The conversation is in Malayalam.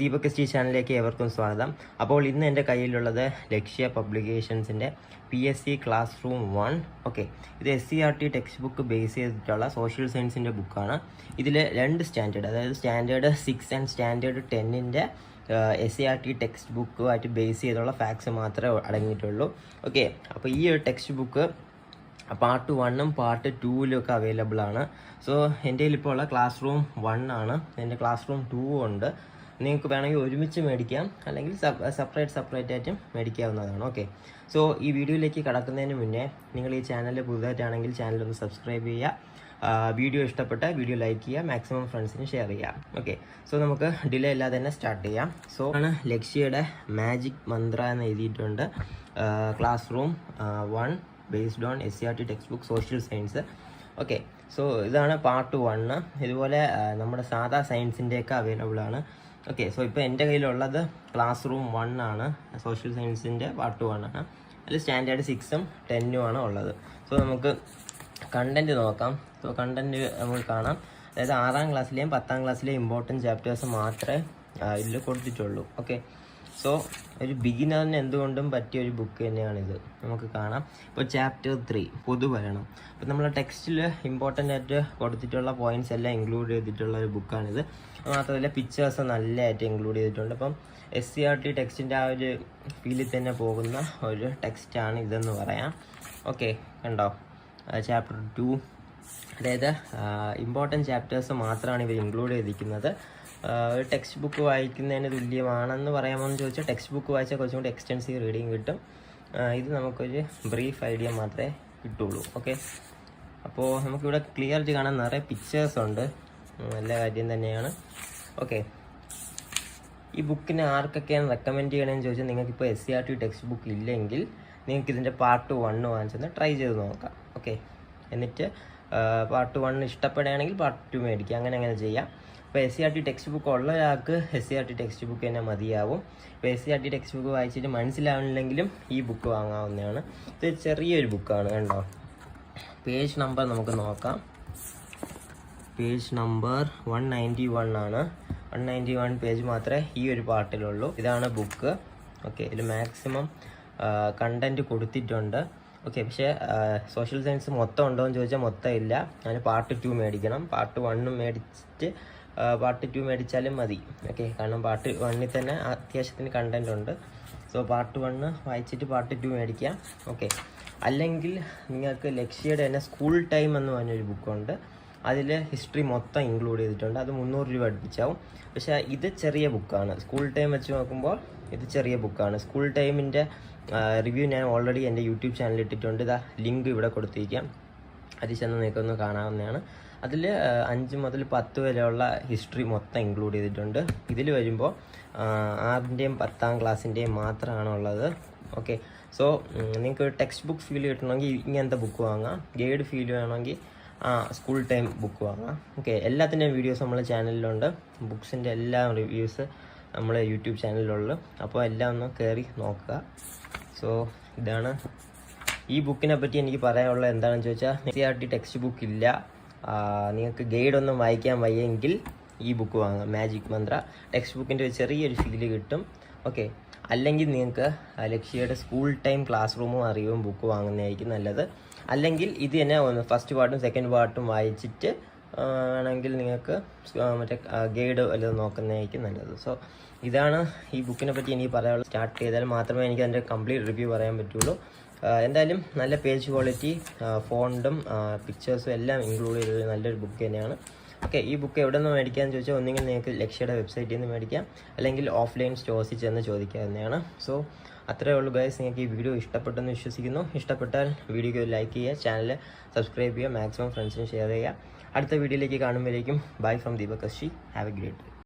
ദീപക് എസ് ടി ചാനലിലേക്ക് ഏവർക്കും സ്വാഗതം. അപ്പോൾ ഇന്ന് എൻ്റെ കയ്യിലുള്ളത് ലക്ഷ്യ പബ്ലിക്കേഷൻസിൻ്റെ PSC ക്ലാസ് റൂം 1. ഓക്കെ, ഇത് SCERT ടെക്സ്റ്റ് ബുക്ക് ബേസ് ചെയ്തിട്ടുള്ള സോഷ്യൽ സയൻസിൻ്റെ ബുക്കാണ്. ഇതിൽ 2 സ്റ്റാൻഡേർഡ്, അതായത് സ്റ്റാൻഡേർഡ് 6 ആൻഡ് സ്റ്റാൻഡേർഡ് 10ൻ്റെ SCERT ടെക്സ്റ്റ് ബുക്കുമായിട്ട് ബേസ് ചെയ്തുള്ള ഫാക്ട്സ് മാത്രമേ അടങ്ങിയിട്ടുള്ളൂ. ഓക്കെ, അപ്പോൾ ഈ ഒരു ടെക്സ്റ്റ് ബുക്ക് പാർട്ട് 1ഉം പാർട്ട് 2ലും ഒക്കെ അവൈലബിൾ ആണ്. സോ എൻ്റെ കയ്യിലിപ്പോൾ ഉള്ള ക്ലാസ് റൂം 1 ആണ്. എൻ്റെ ക്ലാസ് റൂം 2 ഉണ്ട്. നിങ്ങൾക്ക് വേണമെങ്കിൽ ഒരുമിച്ച് മേടിക്കാം, അല്ലെങ്കിൽ സെപ്പറേറ്റ് ആയിട്ടും മേടിക്കാവുന്നതാണ്. ഓക്കെ, സോ ഈ വീഡിയോയിലേക്ക് കടക്കുന്നതിന് മുന്നേ നിങ്ങൾ ഈ ചാനൽ പുതുതായിട്ടാണെങ്കിൽ ചാനലൊന്ന് സബ്സ്ക്രൈബ് ചെയ്യുക. വീഡിയോ ഇഷ്ടപ്പെട്ട വീഡിയോ ലൈക്ക് ചെയ്യുക, മാക്സിമം ഫ്രണ്ട്സിന് ഷെയർ ചെയ്യുക. ഓക്കെ, സോ നമുക്ക് ഡിലേ ഇല്ലാതെ തന്നെ സ്റ്റാർട്ട് ചെയ്യാം. സോ ആണ് ലക്ഷ്യയുടെ മാജിക് മന്ത്ര എന്ന് എഴുതിയിട്ടുണ്ട്. Class room 1 based on SCERT text book social science. Okay, so ഇതാണ് പാർട്ട് 1. ഇതുപോലെ നമ്മുടെ സാധാ സയൻസിൻ്റെയൊക്കെ അവൈലബിൾ ആണ്. ഓക്കെ, സോ ഇപ്പോൾ എൻ്റെ കയ്യിലുള്ളത് ക്ലാസ് റൂം 1 ആണ്, സോഷ്യൽ സയൻസിൻ്റെ പാർട്ട് 1 ആണ്. അതിൽ സ്റ്റാൻഡേർഡ് 6ഉം 10ഉം ആണ് ഉള്ളത്. സോ നമുക്ക് കണ്ടൻറ്റ് നോക്കാം. സോ കണ്ടൻറ്റ് നമുക്ക് കാണാം. അതായത് 6ാം ക്ലാസ്സിലെയും 10ാം ക്ലാസ്സിലെയും ഇമ്പോർട്ടൻറ്റ് ചാപ്റ്റേഴ്സ് മാത്രമേ ഇതിൽ കൊടുത്തിട്ടുള്ളൂ. ഓക്കെ, സോ ഒരു ബിഗിനറിന് എന്തുകൊണ്ടും പറ്റിയ ഒരു ബുക്ക് തന്നെയാണിത്. നമുക്ക് കാണാം. ഇപ്പോൾ ചാപ്റ്റർ 3 പൊതുഭരണം. അപ്പോൾ നമ്മൾ ടെക്സ്റ്റിൽ ഇമ്പോർട്ടൻ്റ് ആയിട്ട് കൊടുത്തിട്ടുള്ള പോയിൻറ്റ്സ് എല്ലാം ഇൻക്ലൂഡ് ചെയ്തിട്ടുള്ള ഒരു ബുക്കാണിത്. മാത്രമല്ല പിക്ചേഴ്സ് നല്ലതായിട്ട് ഇൻക്ലൂഡ് ചെയ്തിട്ടുണ്ട്. അപ്പം SCERT ടെക്സ്റ്റിൻ്റെ ആ ഒരു ഫീലിൽ തന്നെ പോകുന്ന ഒരു ടെക്സ്റ്റാണ് ഇതെന്ന് പറയാം. ഓക്കെ, കണ്ടോ, ചാപ്റ്റർ 2, അതായത് ഇമ്പോർട്ടൻറ്റ് ചാപ്റ്റേഴ്സ് മാത്രമാണ് ഇവർ ഇൻക്ലൂഡ് ചെയ്തിരിക്കുന്നത്. ഒരു ടെക്സ്റ്റ് ബുക്ക് വായിക്കുന്നതിന് തുല്യമാണെന്ന് പറയാമെന്ന് ചോദിച്ചാൽ ടെക്സ്റ്റ് ബുക്ക് വായിച്ചാൽ കുറച്ചും കൂടി എക്സ്റ്റെൻസീവ് റീഡിങ് കിട്ടും. ഇത് നമുക്കൊരു ബ്രീഫ് ഐഡിയ മാത്രമേ കിട്ടുള്ളൂ. ഓക്കെ, അപ്പോൾ നമുക്കിവിടെ ക്ലിയർ ആയിട്ട് കാണാൻ നിറയെ പിക്ചേഴ്സ് ഉണ്ട്. നല്ല കാര്യം തന്നെയാണ്. ഓക്കെ, ഈ ബുക്കിനെ ആർക്കൊക്കെയാണ് റെക്കമെൻഡ് ചെയ്യണമെന്ന് ചോദിച്ചാൽ നിങ്ങൾക്കിപ്പോൾ SCERT ടെക്സ്റ്റ് ബുക്ക് ഇല്ലെങ്കിൽ നിങ്ങൾക്ക് ഇതിൻ്റെ പാർട്ട് 1 വാങ്ങിച്ചൊന്ന് ട്രൈ ചെയ്ത് നോക്കാം. ഓക്കെ, എന്നിട്ട് പാർട്ട് 1 ഇഷ്ടപ്പെടുകയാണെങ്കിൽ പാർട്ട് 2 മേടിക്കുക. അങ്ങനെ ചെയ്യാം. ഇപ്പോൾ SCERT ടെക്സ്റ്റ് ബുക്ക് ഉള്ള ഒരാൾക്ക് SCERT ടെക്സ്റ്റ് ബുക്ക് തന്നെ മതിയാവും. ഇപ്പോൾ SCERT ടെക്സ്റ്റ് ബുക്ക് വായിച്ചിട്ട് മനസ്സിലാവുന്നില്ലെങ്കിലും ഈ ബുക്ക് വാങ്ങാവുന്നതാണ്. ഇത് ചെറിയൊരു ബുക്കാണ്, കണ്ടോ. പേജ് നമ്പർ നമുക്ക് നോക്കാം. പേജ് നമ്പർ 191 ആണ്. 191 പേജ് മാത്രമേ ഈ ഒരു പാർട്ടിലുള്ളൂ. ഇതാണ് ബുക്ക്. ഓക്കെ, ഇതിൽ മാക്സിമം കണ്ടൻറ്റ് കൊടുത്തിട്ടുണ്ട്. ഓക്കെ, പക്ഷേ സോഷ്യൽ സയൻസ് മൊത്തം ഉണ്ടോ എന്ന് ചോദിച്ചാൽ മൊത്തം ഇല്ല. ഞാൻ പാർട്ട് 2 മേടിക്കണം. പാർട്ട് 1 മേടിച്ചിട്ട് പാർട്ട് 2 മേടിച്ചാലും മതി. ഓക്കെ, കാരണം പാർട്ട് 1ൽ തന്നെ അത്യാവശ്യത്തിന് കണ്ടൻറ് ഉണ്ട്. സോ പാർട്ട് 1 വായിച്ചിട്ട് പാർട്ട് 2 മേടിക്കാം. ഓക്കെ, അല്ലെങ്കിൽ നിങ്ങൾക്ക് ലക്ഷ്യയുടെ തന്നെ സ്കൂൾ ടൈം എന്ന് പറഞ്ഞൊരു ബുക്കുണ്ട്. അതിൽ ഹിസ്റ്ററി മൊത്തം ഇൻക്ലൂഡ് ചെയ്തിട്ടുണ്ട്. അത് 300 രൂപ അടുപ്പിച്ചാവും. പക്ഷേ ഇത് ചെറിയ ബുക്കാണ്. സ്കൂൾ ടൈം വെച്ച് നോക്കുമ്പോൾ ഇത് ചെറിയ ബുക്കാണ്. സ്കൂൾ ടൈമിൻ്റെ റിവ്യൂ ഞാൻ ഓൾറെഡി എൻ്റെ യൂട്യൂബ് ചാനലിൽ ഇട്ടിട്ടുണ്ട്. ഇതാ ലിങ്ക് ഇവിടെ കൊടുത്തിരിക്കാം, അതിൽ ചെന്ന് നിങ്ങൾക്കൊന്ന് കാണാവുന്നതാണ്. അതിൽ 5 മുതൽ 10 വരെയുള്ള ഹിസ്റ്ററി മൊത്തം ഇൻക്ലൂഡ് ചെയ്തിട്ടുണ്ട്. ഇതിൽ വരുമ്പോൾ 6ൻ്റെയും 10ാം ക്ലാസ്സിൻ്റെയും മാത്രമാണ് ഉള്ളത്. ഓക്കെ, സോ നിങ്ങൾക്ക് ടെക്സ്റ്റ് ബുക്ക് ഫീൽ കിട്ടണമെങ്കിൽ ഇങ്ങനത്തെ ബുക്ക് വാങ്ങാം. ഗൈഡ് ഫീൽ വേണമെങ്കിൽ സ്കൂൾ ടൈം ബുക്ക് വാങ്ങാം. ഓക്കെ, എല്ലാത്തിൻ്റെയും വീഡിയോസ് നമ്മളെ ചാനലിലുണ്ട്. ബുക്സിൻ്റെ എല്ലാ റിവ്യൂസ് നമ്മളെ യൂട്യൂബ് ചാനലിലുള്ളു. അപ്പോൾ എല്ലാം ഒന്ന് കയറി നോക്കുക. സോ ഇതാണ് ഈ ബുക്കിനെ പറ്റി എനിക്ക് പറയാനുള്ളത്. എന്താണെന്ന് ചോദിച്ചാൽ SCERT ടെക്സ്റ്റ് ബുക്ക് ഇല്ല, നിങ്ങൾക്ക് ഗൈഡൊന്നും വായിക്കാൻ വയ്യെങ്കിൽ ഈ ബുക്ക് വാങ്ങാം. മാജിക് മന്ത്ര ടെക്സ്റ്റ് ബുക്കിൻ്റെ ഒരു ചെറിയൊരു ഫീല് കിട്ടും. ഓക്കെ, അല്ലെങ്കിൽ നിങ്ങൾക്ക് ലക്ഷ്യയുടെ സ്കൂൾ ടൈം ക്ലാസ് റൂമും അറിവും ബുക്ക് വാങ്ങുന്നതായിരിക്കും നല്ലത്. അല്ലെങ്കിൽ ഇത് തന്നെ ഫസ്റ്റ് പാർട്ടും സെക്കൻഡ് പാർട്ടും വായിച്ചിട്ട് വേണമെങ്കിൽ നിങ്ങൾക്ക് മറ്റേ ഗൈഡ് വല്ലതും നോക്കുന്നതായിരിക്കും നല്ലത്. സോ ഇതാണ് ഈ ബുക്കിനെ പറ്റി എനിക്ക് പറയാനുള്ളത്. സ്റ്റാർട്ട് ചെയ്താൽ മാത്രമേ എനിക്ക് അതിൻ്റെ കംപ്ലീറ്റ് റിവ്യൂ പറയാൻ പറ്റുള്ളൂ. എന്തായാലും നല്ല പേജ് ക്വാളിറ്റി, ഫോണ്ടും പിക്ചേഴ്സും എല്ലാം ഇൻക്ലൂഡ് ചെയ്തത് നല്ലൊരു ബുക്ക് തന്നെയാണ്. ഓക്കെ, ഈ ബുക്ക് എവിടെ നിന്ന് മേടിക്കാമെന്ന് ചോദിച്ചാൽ ഒന്നുകിൽ നിങ്ങൾക്ക് ലക്ഷ്യയുടെ വെബ്സൈറ്റിൽ നിന്ന് മേടിക്കാം, അല്ലെങ്കിൽ ഓഫ്ലൈൻ സ്റ്റോഴ്സിൽ ചെന്ന് ചോദിക്കാവുന്നതാണ്. സോ അത്രയേ ഉള്ളൂ ഗൈസ്. നിങ്ങൾക്ക് ഈ വീഡിയോ ഇഷ്ടപ്പെട്ടെന്ന് വിശ്വസിക്കുന്നു. ഇഷ്ടപ്പെട്ടാൽ വീഡിയോക്ക് ലൈക്ക് ചെയ്യുക, ചാനൽ സബ്സ്ക്രൈബ് ചെയ്യുക, മാക്സിമം ഫ്രണ്ട്സിന് ഷെയർ ചെയ്യുക. അടുത്ത വീഡിയോയിലേക്ക് കാണുമ്പോഴേക്കും bye from Deepak S T. Have a great day.